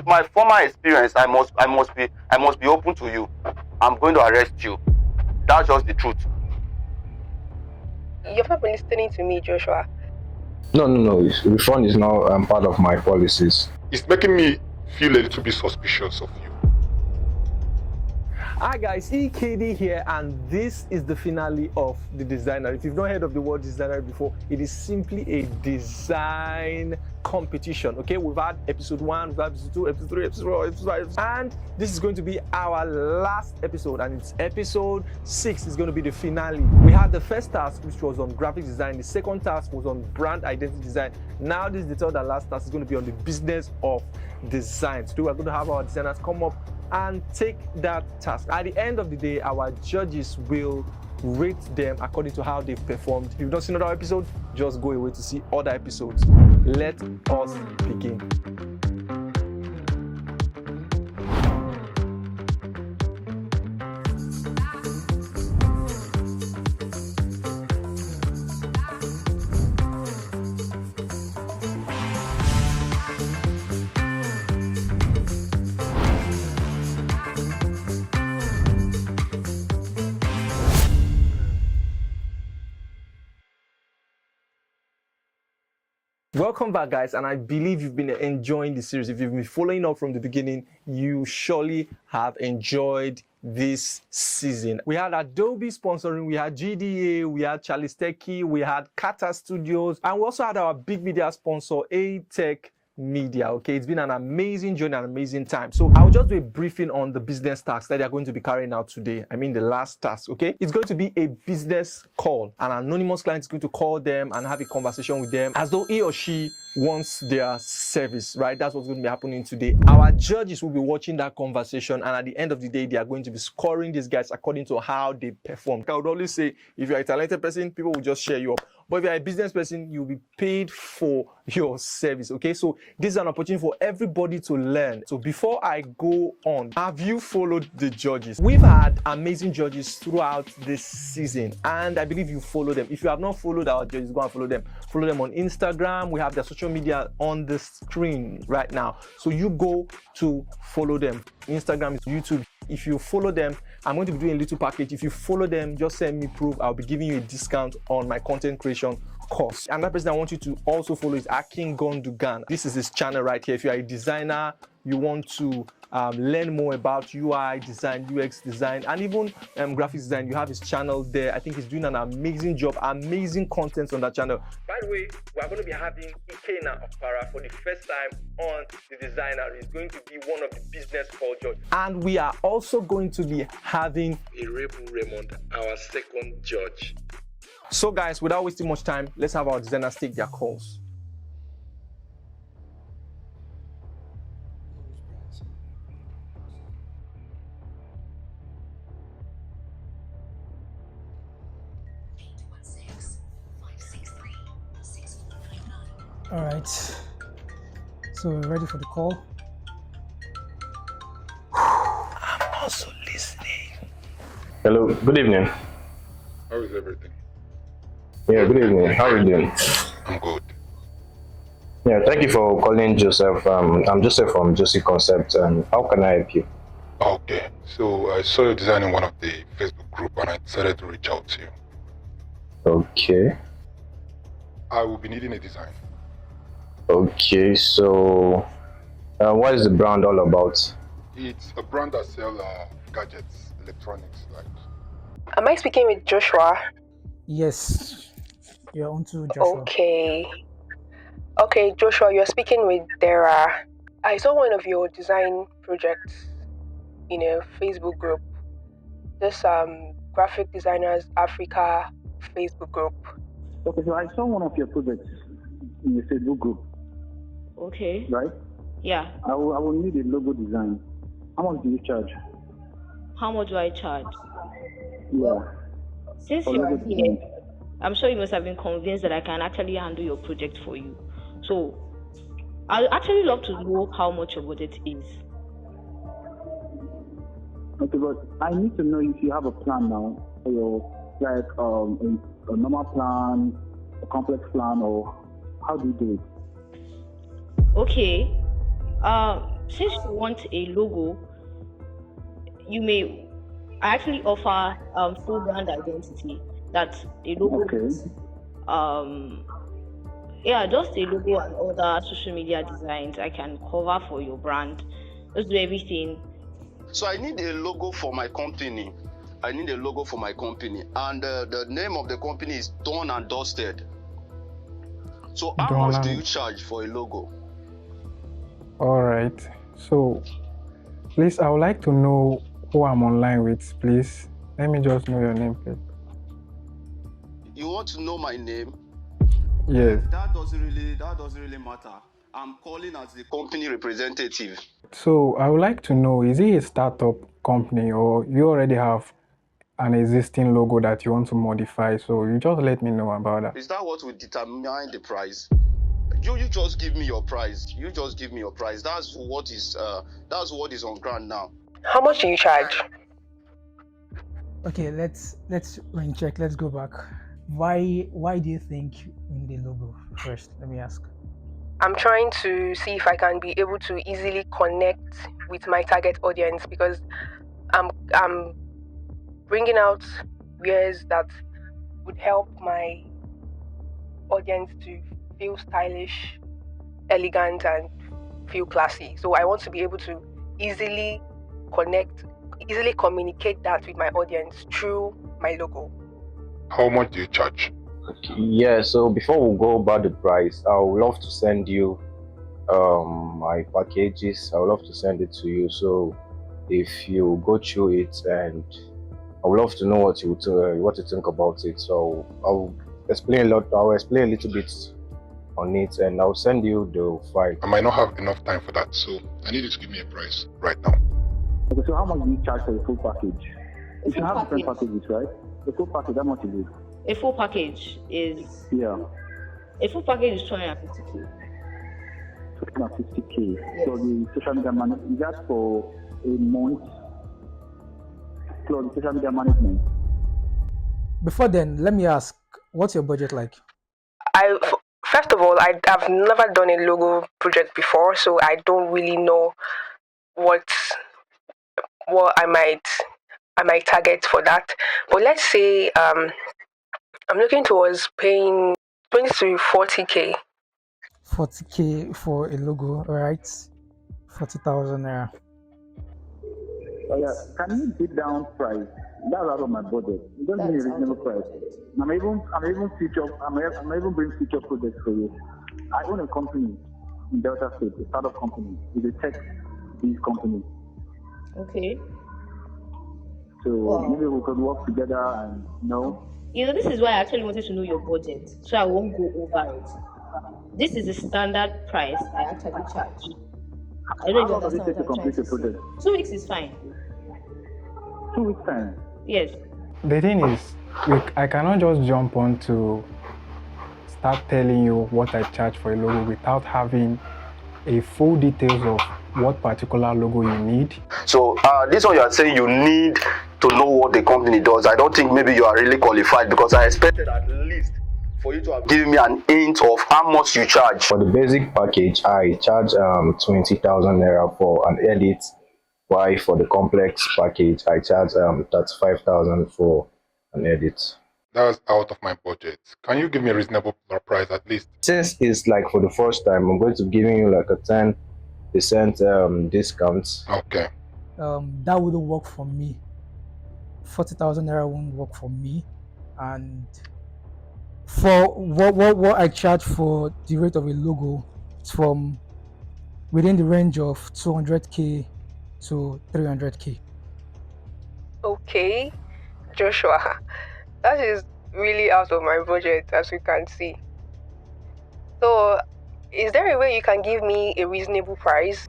with my former experience, I must be open to you. I'm going to arrest you. That's just the truth. You've not been listening to me, Joshua. No. Refund is now part of my policies. It's making me feel a little bit suspicious of you. Hi guys, EKD here, and this is the finale of The Designer. If you've not heard of the word designer before, it is simply a design competition. Okay, we've had episode 1, we've had episode 2, episode 3, episode 4, episode 5, and this is going to be our last episode, and it's episode 6 is going to be the finale. We had the first task, which was on graphic design. The second task was on brand identity design. Now this is the third and last task, is going to be on the business of design. Today we're going to have our designers come up and take that task. At the end of the day, our judges will rate them according to how they've performed. If you've not seen another episode, just go away to see other episodes. Let us begin. Welcome back, guys, and I believe you've been enjoying the series. If you've been following up from the beginning, you surely have enjoyed this season. We had Adobe sponsoring, we had GDA, we had Charles Techie, we had Kata Studios, and we also had our big media sponsor, A-Tech Media. Okay, it's been an amazing journey, an amazing time. So I'll just do a briefing on the business tasks that they are going to be carrying out today. I mean the last task. Okay, it's going to be a business call. An anonymous client is going to call them and have a conversation with them as though he or she wants their service, right? That's what's going to be happening today. Our judges will be watching that conversation, and at the end of the day, they are going to be scoring these guys according to how they perform. I would always say, if you're a talented person, people will just share you up. But if you're a business person, you'll be paid for your service, okay? So this is an opportunity for everybody to learn. So before I go on, have you followed the judges? We've had amazing judges throughout this season, and I believe you follow them. If you have not followed our judges, go and follow them. Follow them on Instagram. We have their social media on the screen right now. So you go to follow them. Instagram, YouTube. If you follow them, I'm going to be doing a little package. If you follow them, just send me proof. I'll be giving you a discount on my content creation course. Another person I want you to also follow is Akin Gondugan. This is his channel right here. If you're a designer, you want to learn more about UI design, UX design, and even graphics design, you have his channel there. I think he's doing an amazing job, amazing content on that channel. By the way, we're going to be having Ikena Opara for the first time on The Designer. He's going to be one of the business call judges. And we are also going to be having Irebu Raymond, our second judge. So guys, without wasting much time, let's have our designers take their calls. All right, so we're ready for the call. I'm also listening. Hello, good evening. How is everything? Yeah, good evening. How are you doing? I'm good. Yeah, thank you for calling Joseph. I'm Joseph from Josie Concept, and how can I help you? Okay, so I saw you designing one of the Facebook group and I decided to reach out to you. Okay. I will be needing a design. Okay, so what is the brand all about? It's a brand that sells gadgets, electronics, like. Am I speaking with Joshua? Yes, you're on to Joshua. Okay, Joshua, you're speaking with Dara. I saw one of your design projects in a Facebook group. This Graphic Designers Africa Facebook group. Okay, so I saw one of your projects in the Facebook group. Okay. Right? Yeah. I will need a logo design. How much do you charge? How much do I charge? Yeah. Since you are here, I'm sure you must have been convinced that I can actually handle your project for you. So, I'd actually love to know how much your budget is. Okay, but I need to know if you have a plan now for your, like, a normal plan, a complex plan, or how do you do it? Okay. since you want a logo, I actually offer full brand identity. That's a logo. Okay. Just a logo and other social media designs I can cover for your brand. Just do everything. So I need a logo for my company. And the name of the company is Done and Dusted. So how much do you charge for a logo? All right. So, please, I would like to know who I'm online with, please. Let me just know your name, please. You want to know my name? Yes. That doesn't really matter. I'm calling as the company representative. So, I would like to know, is it a startup company or you already have an existing logo that you want to modify? So, you just let me know about that. Is that what will determine the price? You just give me your price. That's what is on ground now. How much do you charge? Okay, let's rain check. Let's go back. Why do you think you need a logo first? Let me ask. I'm trying to see if I can be able to easily connect with my target audience, because I'm bringing out wears that would help my audience to feel stylish, elegant, and feel classy. So I want to be able to easily communicate that with my audience through my logo. How much do you charge? Okay, yeah, so before we go about the price, I would love to send you my packages. I would love to send it to you. So if you go through it, and I would love to know what you think about it. So I'll explain a little bit on it, and I'll send you the file. I might not have enough time for that, so I need you to give me a price right now. Okay, so how much do you charge for the full package? You should have different packages, right? The full package, how much is it? A full package is 250k. 250k. Yes. So the social media management, is that for a month? Plus the social media management. Before then, let me ask, what's your budget like? First of all, I've never done a logo project before, so I don't really know what I might target for that. But let's say I'm looking towards paying 20 to 40k. 40k for a logo, right? 40,000 naira. Yeah, can you beat down price? That's out of my budget. You don't give me a reasonable price. I'm even bring future projects for you. I own a company in Delta State, a startup company. It's a tech-based company. Okay. So maybe we could work together and this is why I actually wanted to know your budget, so I won't go over it. This is the standard price I actually charge. I don't How long does it take to complete the project? 2 weeks is fine. 2 weeks time? Yes. The thing is, I cannot just jump on to start telling you what I charge for a logo without having a full details of what particular logo you need. So this one you are saying you need to know what the company does. I don't think maybe you are really qualified, because I expected at least for you to have given me an hint of how much you charge. For the basic package, I charge 20,000 naira for an edit. While for the complex package, I charge 35,000 for an edit. That's out of my budget. Can you give me a reasonable price at least? Since it's like for the first time, I'm going to give you like a 10% discount. Okay. That wouldn't work for me. 40,000 naira won't work for me. And for what I charge for the rate of a logo, it's from within the range of 200k to 300k. Okay, Joshua, that is really out of my budget, as you can see. So, is there a way you can give me a reasonable price?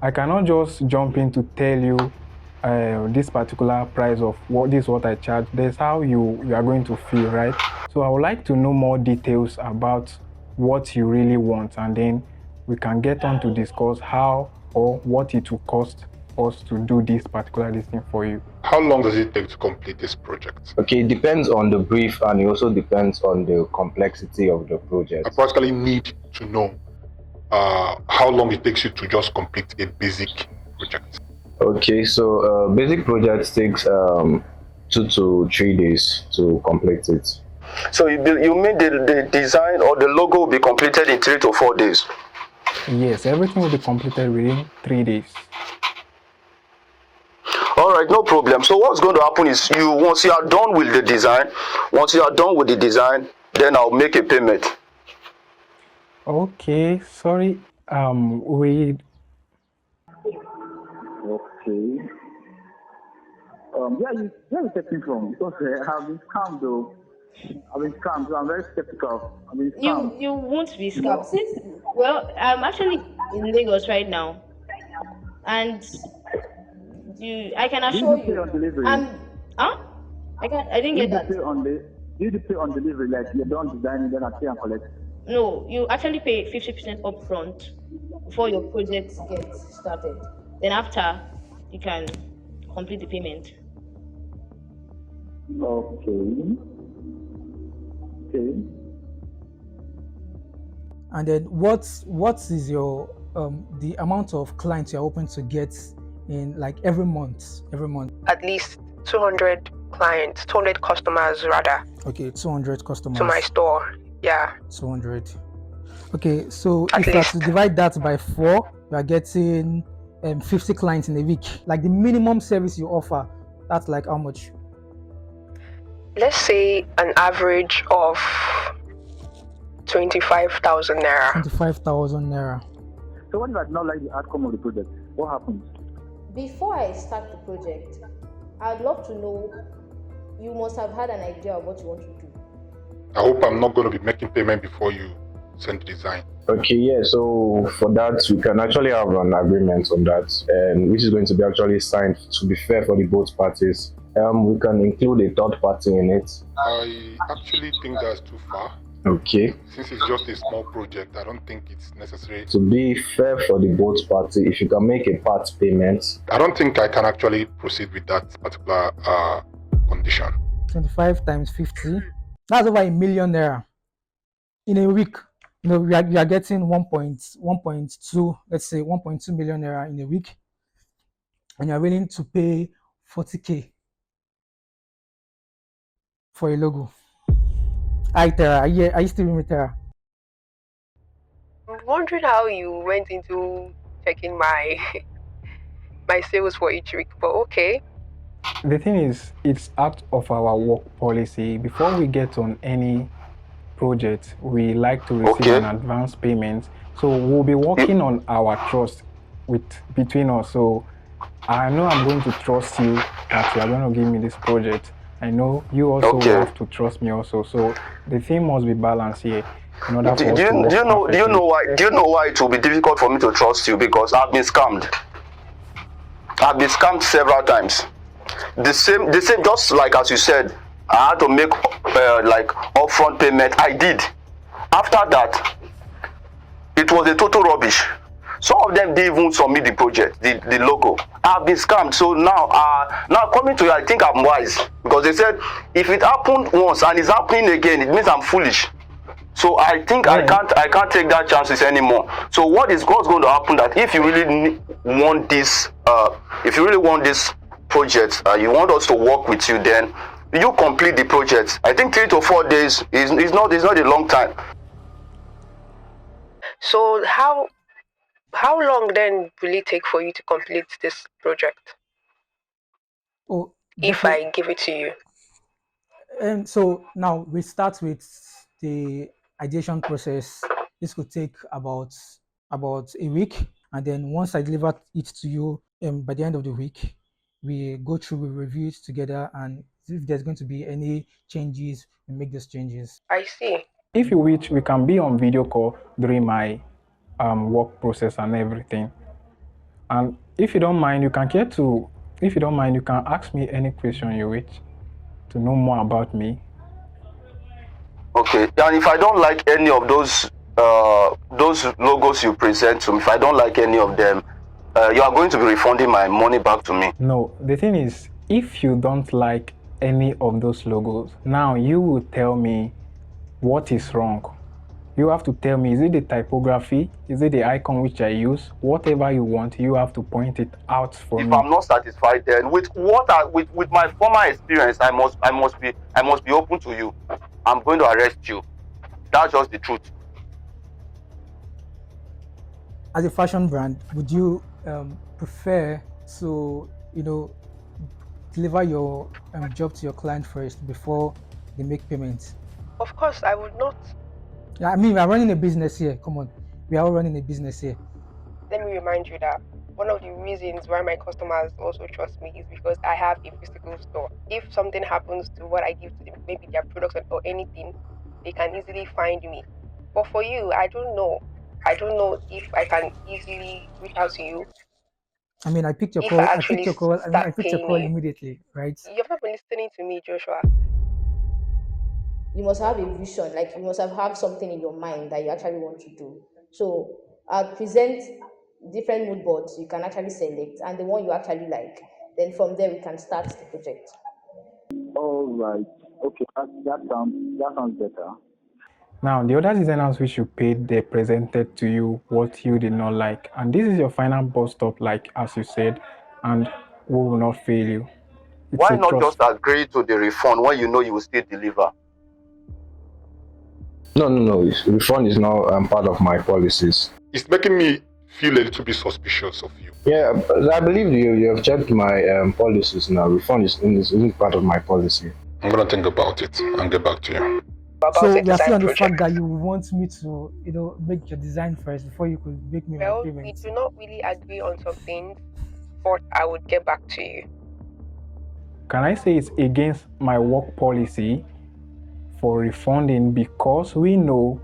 I cannot just jump in to tell you this particular price of what I charge. That's how you are going to feel, right? So I would like to know more details about what you really want, and then we can get on to discuss how or what it will cost us to do this particular listing for you. How long does it take to complete this project? Okay, it depends on the brief, and it also depends on the complexity of the project. I practically need to know how long it takes you to just complete a basic project. Okay, so basic project takes 2 to 3 days to complete it. So you mean the design or the logo will be completed in 3 to 4 days? Yes, everything will be completed within 3 days. All right, no problem. So what's going to happen is once you are done with the design, then I'll make a payment. Okay, sorry. We Okay. Where are you taking from? Because I've been scammed though. I've been scammed, so I'm very skeptical. I've been scammed. You won't be You scammed. know? Since I'm actually in Lagos right now, and I can Do you assure do pay you, on delivery? huh? I didn't Do you get do that. pay on the do you do pay on delivery, like you're done designing, then I pay and collect? No, you actually pay 50% upfront before your project gets started. Then after, you can complete the payment. Okay. Okay. And then what is your the amount of clients you're hoping to get in like every month? At least 200 clients, 200 customers rather. Okay, 200 customers. To my store. Yeah. 200. Okay, so At if you have least. to divide that by 4, you are getting 50 clients in a week. Like the minimum service you offer, that's like how much? Let's say an average of 25,000 naira. 25,000 naira. So what if I do not like the outcome of the project? What happens? Before I start the project, I'd love to know, you must have had an idea of what you want to do. I hope I'm not going to be making payment before you send the design. Okay, yeah, so for that, we can actually have an agreement on that, and which is going to be actually signed to be fair for the both parties. We can include a third party in it. I actually think that's too far. Okay. Since it's just a small project, I don't think it's necessary. To be fair for the both parties, if you can make a part payment. I don't think I can actually proceed with that particular condition. 25 times 50, that's over 1 million naira in a week. You know, we are getting 1.2, let's say 1.2 million naira in a week, and you're willing to pay 40K for a logo. Hi Tara, are you still with me, Tara? I'm wondering how you went into checking my my sales for each week, but okay. The thing is, it's out of our work policy. Before we get on any project, we like to receive an advance payment. So we'll be working on our trust between us. So I know I'm going to trust you that you are going to give me this project. I know you also have to trust me also. So the thing must be balanced here. In order for us to work do you know why it will be difficult for me to trust you? Because I've been scammed. I've been scammed several times. The same, just like as you said, I had to make like upfront payment. I did. After that, it was a total rubbish. Some of them didn't even submit the project, the logo. I've been scammed. So now coming to you, I think I'm wise, because they said if it happened once and it's happening again, it means I'm foolish. So I think I can't take that chances anymore. So what's going to happen, that if you really want this project, you want us to work with you, then you complete the project. I think 3 to 4 days is not a long time. So how long then will it take for you to complete this project? Oh, if I give it to you. And so now we start with the ideation process. This could take about a week, and then once I deliver it to you, by the end of the week, we go through, we review it together, and if there's going to be any changes, we make those changes. I see. If you wish, we can be on video call during my work process and everything. And if you don't mind, you can ask me any question you wish to know more about me. Okay, and if I don't like any of those logos you present to me, if I don't like any of them, you are going to be refunding my money back to me. No, the thing is, if you don't like any of those logos, now you will tell me what is wrong. You have to tell me, is it the typography? Is it the icon which I use? Whatever you want, you have to point it out for me. If I'm not satisfied, then with my former experience, I must be open to you. I'm going to arrest you. That's just the truth. As a fashion brand, would you prefer to, deliver your job to your client first before they make payments? Of course, I would not. Yeah, I mean, we are running a business here. Come on, we are all running a business here. Let me remind you that one of the reasons why my customers also trust me is because I have a physical store. If something happens to what I give to them, maybe their products or anything, they can easily find me. But for you, I don't know. I don't know if I can easily reach out to you. I mean, I picked your If call. I I actually picked your call. I mean, I start picked your paying call you. immediately, right? You've not been listening to me, Joshua. You must have a vision, like you must have something in your mind that you actually want to do. So I'll present different mood boards you can actually select and the one you actually like. Then from there we can start the project. All right. Okay, that sounds better. Now, the other designers which you paid, they presented to you what you did not like. And this is your final bus stop, like as you said, and we will not fail you. Why not just agree to the refund when you know you will still deliver? No. Refund is not part of my policies. It's making me feel a little bit suspicious of you. Yeah, but I believe you have checked my policies now. Refund isn't part of my policy. I'm gonna think about it and get back to you. So we are still on the fact that you want me to, make your design first before you could make me my payment. We do not really agree on some things, but I would get back to you. Can I say it's against my work policy for refunding because we know,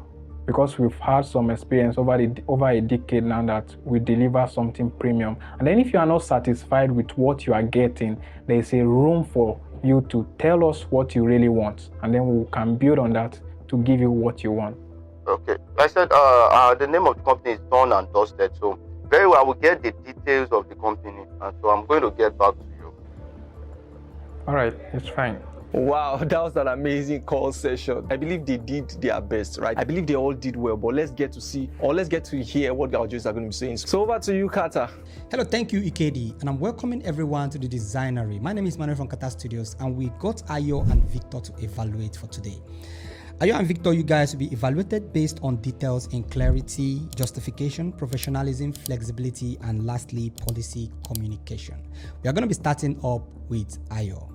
because we've had some experience over a decade now that we deliver something premium. And then if you are not satisfied with what you are getting, there is a room for you to tell us what you really want, and then we can build on that to give you what you want. Okay. I said the name of the company is Done and Dusted. So very well, I will get the details of the company, and so I'm going to get back to you. All right, it's fine. Wow, that was an amazing call session. I believe they did their best, right? I believe they all did well, but let's get to hear what our judges are going to be saying. So over to you, Kata. Hello, thank you, Ikedi, and I'm welcoming everyone to the DESIGNERY. My name is Manuel from Kata Studios, and we got Ayo and Victor to evaluate for today. Ayo and Victor, you guys will be evaluated based on details in clarity, justification, professionalism, flexibility, and lastly, policy communication. We are going to be starting up with Ayo.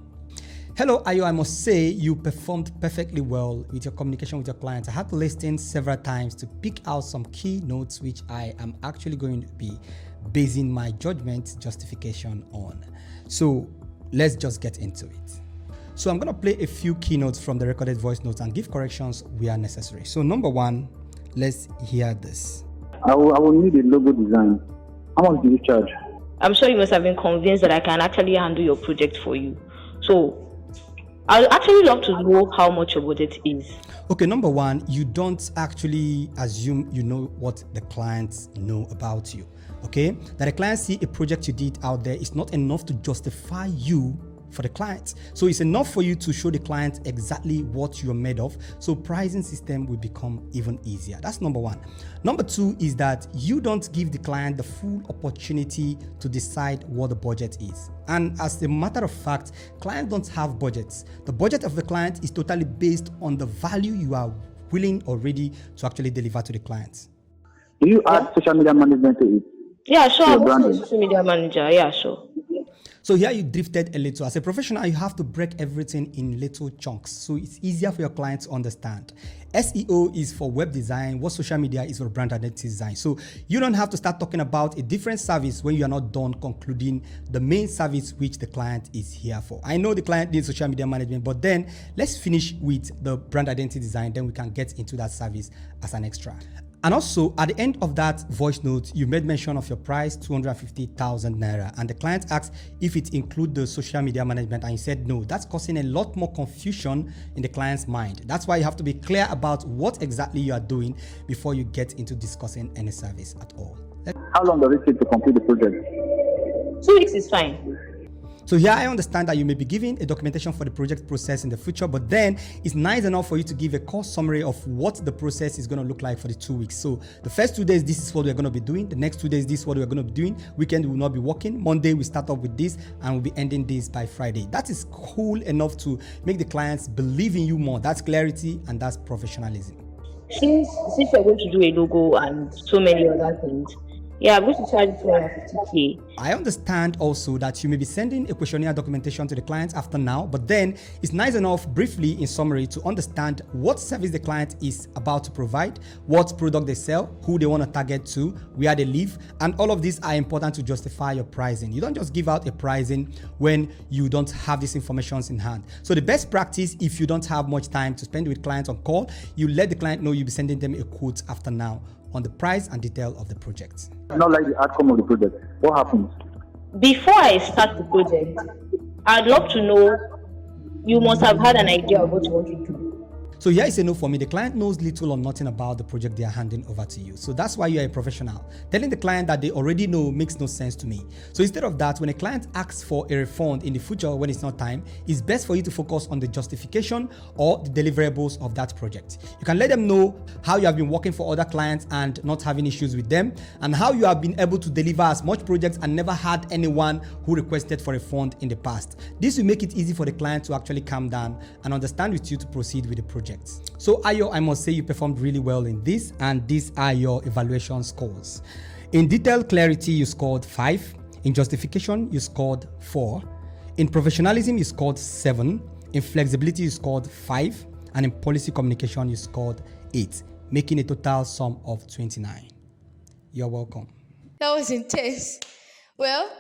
Hello, Ayo. I must say you performed perfectly well with your communication with your clients. I had to listen several times to pick out some key notes which I am actually going to be basing my judgment justification on. So let's just get into it. So I'm going to play a few keynotes from the recorded voice notes and give corrections where necessary. So number one, let's hear this. I will need a logo design. How much do you charge? I'm sure you must have been convinced that I can actually handle your project for you. So I'd actually love to know how much your budget is. Okay, number one, you don't actually assume you know what the clients know about you. Okay, that the client see a project you did out there is not enough to justify you for the client. So it's enough for you to show the client exactly what you're made of. So pricing system will become even easier. That's number one. Number two is that you don't give the client the full opportunity to decide what the budget is. And as a matter of fact, clients don't have budgets. The budget of the client is totally based on the value you are willing or ready to actually deliver to the clients. Do you add social media management to it? Yeah, sure. I'm also a social media manager. Yeah, sure. So here you drifted a little. As a professional, you have to break everything in little chunks so it's easier for your clients to understand. SEO is for web design, what social media is for brand identity design. So you don't have to start talking about a different service when you are not done concluding the main service which the client is here for. I know the client needs social media management, but then let's finish with the brand identity design, then we can get into that service as an extra. And also, at the end of that voice note, you made mention of your price, 250,000 Naira. And the client asked if it includes the social media management. And you said no. That's causing a lot more confusion in the client's mind. That's why you have to be clear about what exactly you are doing before you get into discussing any service at all. How long does it take to complete the project? 2 weeks is fine. So here I understand that you may be giving a documentation for the project process in the future, but then it's nice enough for you to give a course summary of what the process is going to look like for the 2 weeks. So the first 2 days, this is what we're going to be doing. The next 2 days, this is what we're going to be doing. Weekend, we will not be working. Monday, we start off with this and we'll be ending this by Friday. That is cool enough to make the clients believe in you more. That's clarity and that's professionalism. Since you're going to do a logo and so many other things, yeah, I'm going to charge 250K. I understand also that you may be sending a questionnaire documentation to the client after now, but then it's nice enough briefly in summary to understand what service the client is about to provide, what product they sell, who they want to target to, where they live, and all of these are important to justify your pricing. You don't just give out a pricing when you don't have these information in hand. So the best practice, if you don't have much time to spend with clients on call, you let the client know you'll be sending them a quote after now on the price and detail of the project. Not like the outcome of the project. What happens? Before I start the project, I'd love to know, you must have had an idea of what you want to do. So here is a no for me. The client knows little or nothing about the project they are handing over to you. So that's why you are a professional. Telling the client that they already know makes no sense to me. So instead of that, when a client asks for a refund in the future when it's not time, it's best for you to focus on the justification or the deliverables of that project. You can let them know how you have been working for other clients and not having issues with them, and how you have been able to deliver as much projects and never had anyone who requested for a refund in the past. This will make it easy for the client to actually calm down and understand with you to proceed with the project. So Ayo, I must say you performed really well in this, and these are your evaluation scores. In detailed clarity, you scored 5. In justification, you scored 4. In professionalism, you scored 7. In flexibility, you scored 5. And in policy communication, you scored 8, making a total sum of 29. You're welcome. That was intense. Well,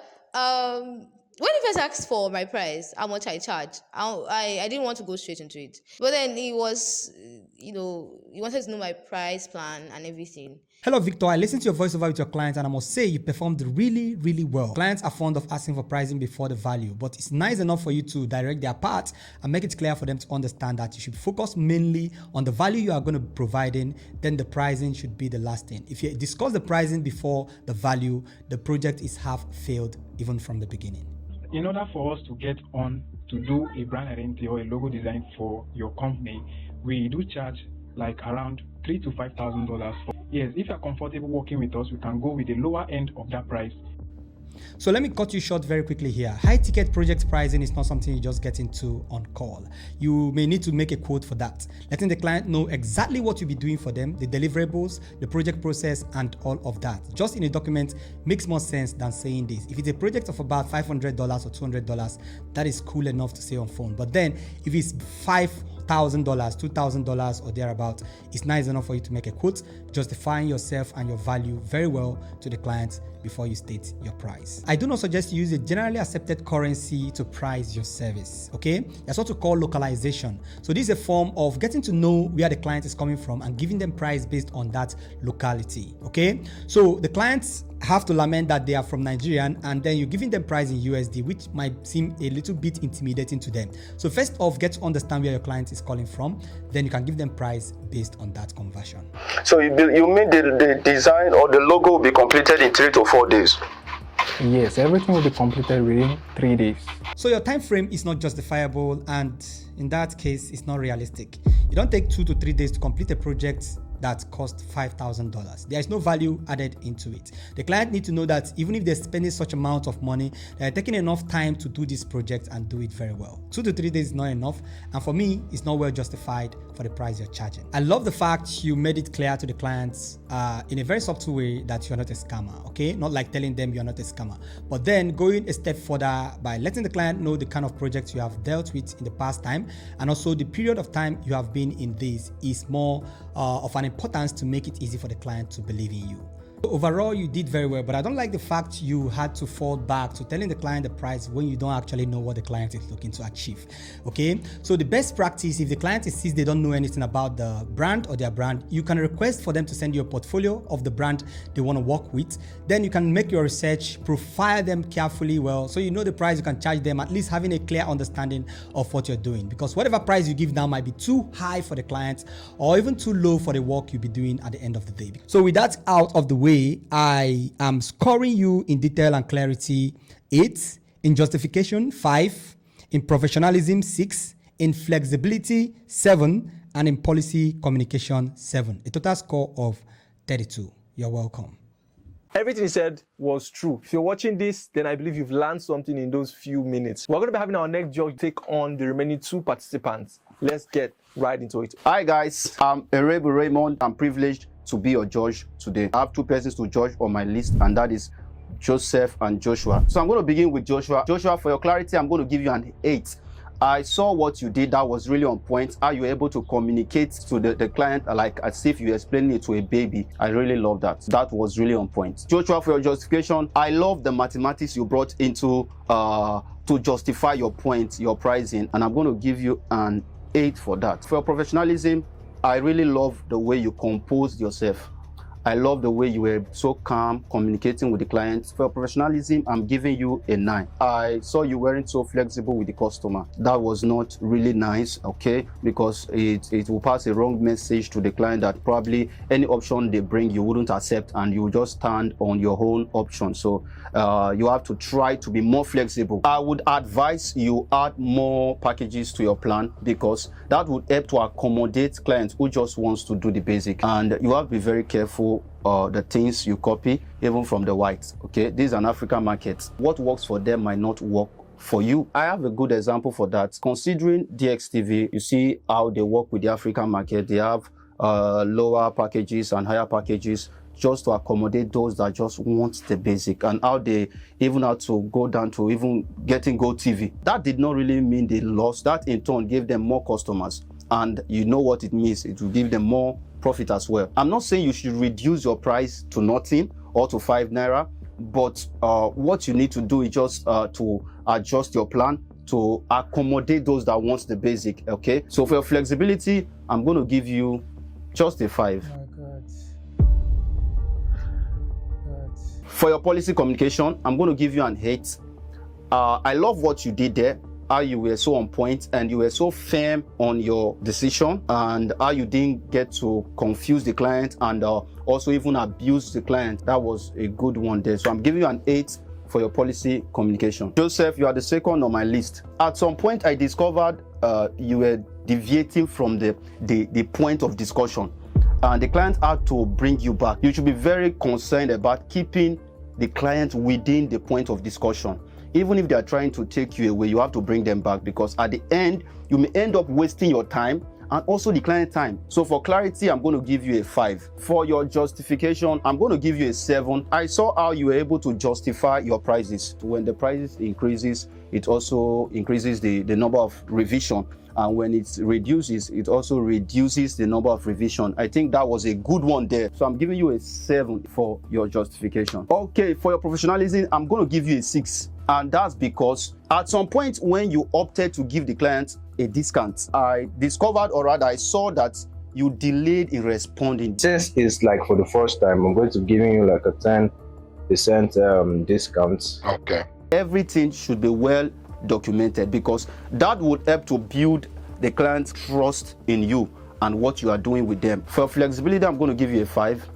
when he first asked for my price, how much I charge, I didn't want to go straight into it. But then he was, he wanted to know my price plan and everything. Hello, Victor. I listened to your voiceover with your clients, and I must say you performed really, really well. Clients are fond of asking for pricing before the value, but it's nice enough for you to direct their part and make it clear for them to understand that you should focus mainly on the value you are going to be providing, then the pricing should be the last thing. If you discuss the pricing before the value, the project is half failed even from the beginning. In order for us to get on to do a brand identity or a logo design for your company, we do charge like around $3,000 to $5,000 for. Yes, if you're comfortable working with us, we can go with the lower end of that price. So let me cut you short very quickly here. High ticket project pricing is not something you just get into on call. You may need to make a quote for that, letting the client know exactly what you'll be doing for them, the deliverables, the project process, and all of that. Just in a document makes more sense than saying this. If it's a project of about $500 or $200, that is cool enough to say on phone. But then if it's $5,000, $2,000 or thereabout, it's nice enough for you to make a quote, justifying yourself and your value very well to the client before you state your price. I do not suggest you use a generally accepted currency to price your service, okay? That's what we call localization. So this is a form of getting to know where the client is coming from and giving them price based on that locality, okay? So the clients have to lament that they are from Nigeria, and then you're giving them price in USD, which might seem a little bit intimidating to them. So first off, get to understand where your client is calling from, then you can give them price based on that conversion. So you mean the design or the logo will be completed in 3 to 4 days? Yes, everything will be completed within 3 days. So your time frame is not justifiable, and in that case, it's not realistic. You don't take 2 to 3 days to complete a project that cost $5,000. There is no value added into it. The client needs to know that even if they're spending such amount of money, they're taking enough time to do this project and do it very well. 2 to 3 days is not enough, and for me, it's not well justified for the price you're charging. I love the fact you made it clear to the clients in a very subtle way that you're not a scammer, okay? Not like telling them you're not a scammer, but then going a step further by letting the client know the kind of projects you have dealt with in the past time, and also the period of time you have been in this is more of an importance to make it easy for the client to believe in you. Overall, you did very well, but I don't like the fact you had to fall back to telling the client the price when you don't actually know what the client is looking to achieve. Okay, so the best practice, if the client insists they don't know anything about the brand or their brand, you can request for them to send you a portfolio of the brand they want to work with. Then you can make your research, profile them carefully well, so you know the price you can charge them, at least having a clear understanding of what you're doing, because whatever price you give now might be too high for the client or even too low for the work you'll be doing at the end of the day. So with that out of the way, I am scoring you in detail and clarity 8, In justification, 5. In professionalism, 6. In flexibility, 7. And in policy communication, 7. A total score of 32. You're welcome. Everything he said was true. If you're watching this, then I believe you've learned something in those few minutes. We're going to be having our next judge take on the remaining 2 participants. Let's get right into it. Hi guys, I'm Erebu Raymond. I'm privileged to be your judge today. I have 2 persons to judge on my list, and that is Joseph and Joshua. So I'm going to begin with Joshua. Joshua, for your clarity, I'm going to give you an 8. I saw what you did. That was really on point. How you were able to communicate to the client like as if you explaining it to a baby. I really love that. That was really on point. Joshua, for your justification, I love the mathematics you brought into to justify your point, your pricing, and I'm going to give you an 8 for that. For your professionalism, I really love the way you composed yourself. I love the way you were so calm communicating with the clients. For your professionalism, I'm giving you a 9. I saw you weren't so flexible with the customer. That was not really nice, okay? Because it will pass a wrong message to the client that probably any option they bring you wouldn't accept, and you just stand on your own option. So you have to try to be more flexible. I would advise you add more packages to your plan, because that would help to accommodate clients who just wants to do the basic. And you have to be very careful the things you copy, even from the whites. Okay, this is an African market. What works for them might not work for you. I have a good example for that. Considering DXTV, you see how they work with the African market. They have lower packages and higher packages just to accommodate those that just want the basic, and how they even had to go down to even getting Go TV. That did not really mean they lost. That in turn gave them more customers, and you know what it means. It will give them more profit as well. I'm not saying you should reduce your price to nothing or to 5 naira, but what you need to do is just to adjust your plan to accommodate those that want the basic. Okay, so for your flexibility, I'm going to give you just a 5. Oh my God. For your policy communication, I'm going to give you an 8. I love what you did there, how you were so on point and you were so firm on your decision, and how you didn't get to confuse the client and also even abuse the client. That was a good one there. So I'm giving you an 8 for your policy communication. Joseph, you are the second on my list. At some point, I discovered you were deviating from the point of discussion, and the client had to bring you back. You should be very concerned about keeping the client within the point of discussion. Even if they are trying to take you away, you have to bring them back, because at the end, you may end up wasting your time and also the client time. So for clarity, I'm going to give you a 5. For your justification, I'm going to give you a 7. I saw how you were able to justify your prices. When the prices increases, it also increases the number of revision. And when it reduces, it also reduces the number of revision. I think that was a good one there. So I'm giving you a 7 for your justification. Okay, for your professionalism, I'm going to give you a 6. And that's because at some point when you opted to give the client a discount, I discovered, or rather I saw that you delayed in responding. Since it's like for the first time, I'm going to give you like a 10% discount. Okay. Everything should be well documented, because that would help to build the client's trust in you and what you are doing with them. For flexibility, I'm going to give you a 5.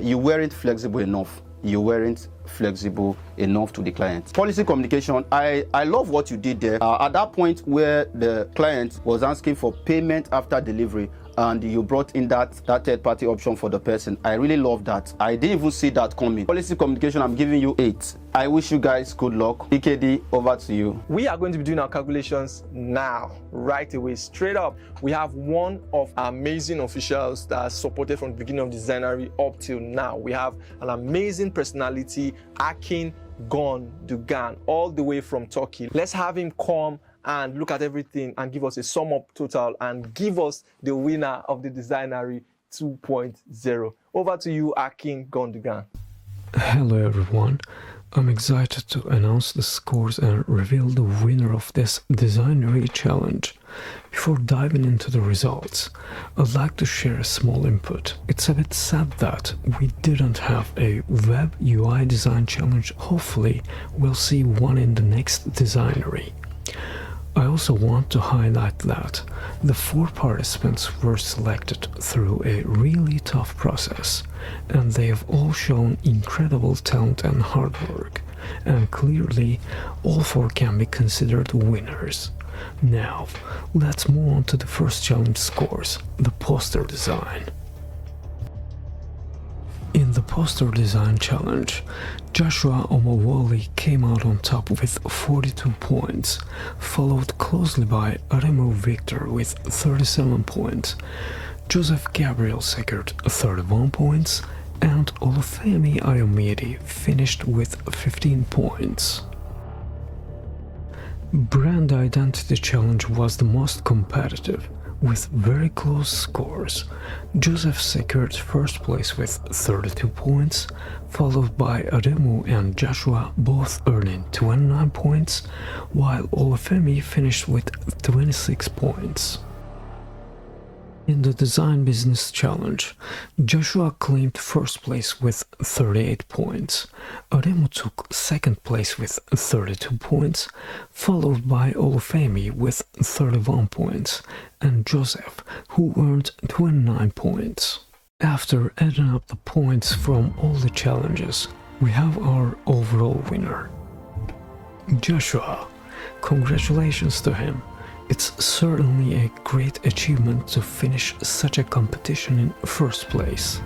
You weren't flexible enough. You weren't flexible enough to the client. Policy communication, I love what you did there. At that point where the client was asking for payment after delivery, and you brought in that third-party option for the person. I really love that. I didn't even see that coming. Policy communication, I'm giving you 8. I wish you guys good luck. EKD, over to you. We are going to be doing our calculations now, right away, straight up. We have one of our amazing officials that has supported from the beginning of Designery up till now. We have an amazing personality, Akin Gondugan, all the way from Turkey. Let's have him come and look at everything and give us a sum up total and give us the winner of the Designery 2.0. Over to you, Akin Gondugan. Hello everyone. I'm excited to announce the scores and reveal the winner of this Designery challenge. Before diving into the results, I'd like to share a small input. It's a bit sad that we didn't have a web UI design challenge. Hopefully, we'll see one in the next Designery. I also want to highlight that the 4 participants were selected through a really tough process, and they have all shown incredible talent and hard work. and clearly all 4 can be considered winners. Now, let's move on to the first challenge scores, the poster design. In the poster design challenge, Joshua Omowoli came out on top with 42 points, followed closely by Aremu Victor with 37 points, Joseph Gabriel secured 31 points, and Olufemi Ayomide finished with 15 points. Brand Identity Challenge was the most competitive, with very close scores. Joseph secured first place with 32 points, followed by Aremu and Joshua both earning 29 points, while Olufemi finished with 26 points. In the Design Business Challenge, Joshua claimed first place with 38 points, Aremu took second place with 32 points, followed by Olufemi with 31 points, and Joseph, who earned 29 points. After adding up the points from all the challenges, we have our overall winner. Joshua, congratulations to him. It's certainly a great achievement to finish such a competition in first place.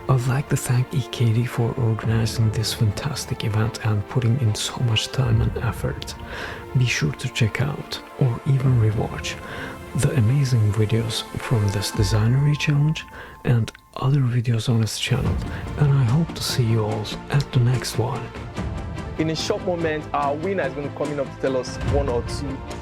I'd like to thank EKD for organizing this fantastic event and putting in so much time and effort. Be sure to check out, or even rewatch, the amazing videos from this Designery challenge and other videos on this channel, and I hope to see you all at the next one. In a short moment, our winner is going to come up to tell us 1 or 2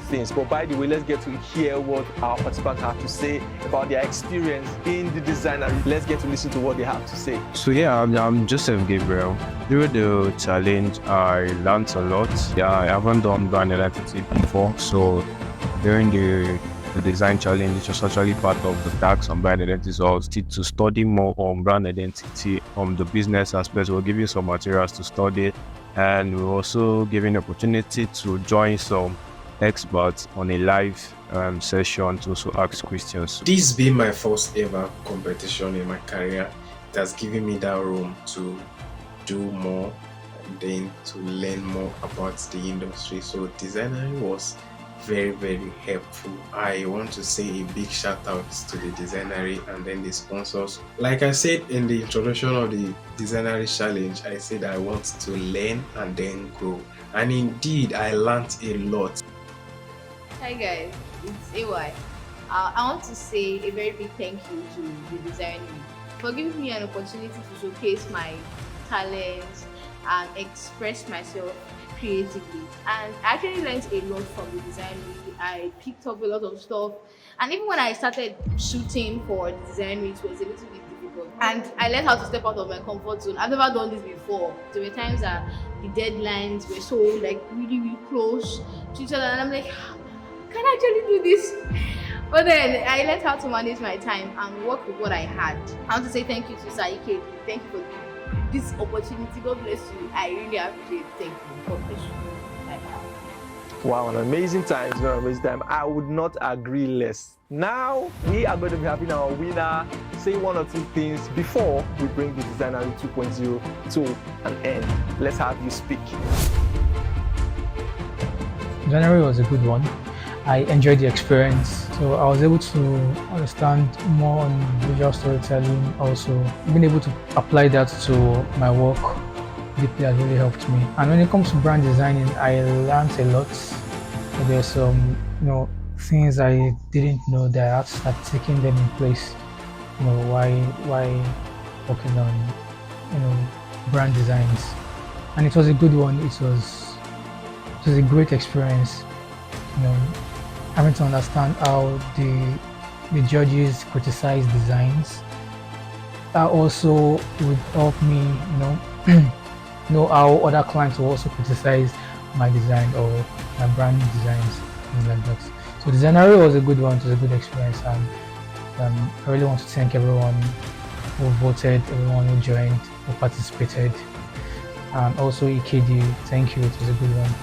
things. But by the way, let's get to hear what our participants have to say about their experience in the Designery. Let's get to listen to what they have to say. So yeah, I'm Joseph Gabriel. During the challenge, I learned a lot. Yeah, I haven't done brand identity before, so during the design challenge, which was actually part of the tax on brand identity, so I was to study more on brand identity from the business aspect. We're giving some materials to study, and we're also giving opportunity to join some experts on a live session to also ask questions. This being my first ever competition in my career, it has given me that room to do more and then to learn more about the industry. So Designery was very helpful. I want to say a big shout out to the Designery and then the sponsors. Like I said in the introduction of the Designery challenge, I said I want to learn and then grow, and indeed I learned a lot. Hi guys, it's AY. I want to say a very big thank you to the Designery for giving me an opportunity to showcase my talents and express myself creatively, and I actually learned a lot from the Designery. I picked up a lot of stuff, and even when I started shooting for the Designery, it was a little bit difficult, and I learned how to step out of my comfort zone. I've never done this before. There were times that the deadlines were so really close to each other, and I'm like, can I actually do this? But then I learned how to manage my time and work with what I had. I want to say thank you to Sir EKD. Thank you for this opportunity. God bless you. I really appreciate it. Thank you. God bless you. Wow, an amazing time. It's been an amazing time. I would not agree less. Now, we are going to be having our winner say 1 or 2 things before we bring the Designery 2.0 to an end. Let's have you speak. January was a good one. I enjoyed the experience, so I was able to understand more on visual storytelling. Also, being able to apply that to my work deeply has really helped me. And when it comes to brand designing, I learned a lot. There's some, things I didn't know that I had to start taking them in place. Why working on, brand designs, and it was a good one. It was a great experience. Having to understand how the judges criticize designs. That also would help me, know how other clients will also criticize my design or my brand designs, things like that. So Designery was a good one. It was a good experience, and I really want to thank everyone who voted, everyone who joined, who participated, and also EKD. Thank you. It was a good one.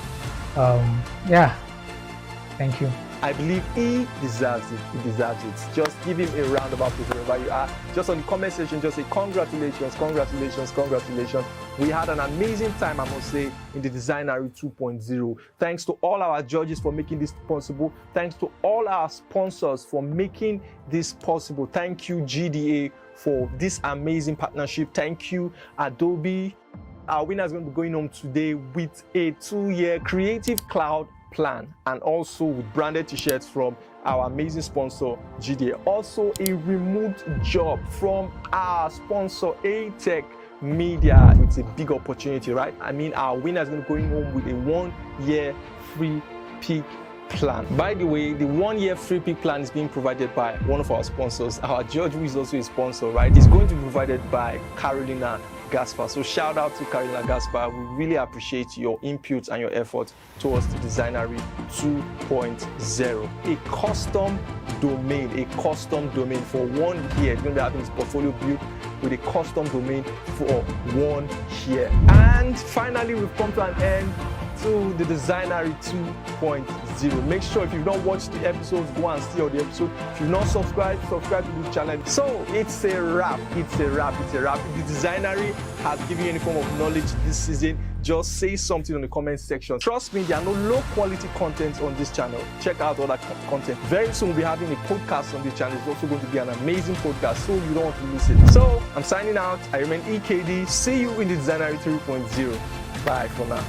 Thank you. I believe he deserves it. He deserves it. Just give him a round of applause wherever you are. Just on the comment section, just say congratulations, congratulations, congratulations. We had an amazing time, I must say, in the DESIGNERY 2.0. Thanks to all our judges for making this possible. Thanks to all our sponsors for making this possible. Thank you, GDA, for this amazing partnership. Thank you, Adobe. Our winner is going to be going home today with a 2-year Creative Cloud plan, and also with branded t-shirts from our amazing sponsor GDA. Also a remote job from our sponsor A-Tech Media. It's a big opportunity, right? I mean, our winner is going to be going home with a 1-year free peak plan. By the way, the 1-year free peak plan is being provided by one of our sponsors. Our judge, who is also a sponsor, right, is going to be provided by Carolina Gaspar. So shout out to Carolina Gaspar. We really appreciate your inputs and your efforts towards the DESIGNERY 2.0. A custom domain for 1 year. It's going to be having his portfolio built with a custom domain for 1 year. And finally, we've come to an end to the DESIGNERY 2.0. Make sure if you've not watched the episodes, go and see all the episodes. If you've not subscribed to this channel. So it's a wrap. If the DESIGNERY has given you any form of knowledge this season, just say something in the comment section. Trust me, there are no low quality content on this channel. Check out other content. Very soon we'll be having a podcast on this channel. It's also going to be an amazing podcast, so you don't want to miss it. So I'm signing out. I remain EKD. See you in the DESIGNERY 3.0. Bye for now.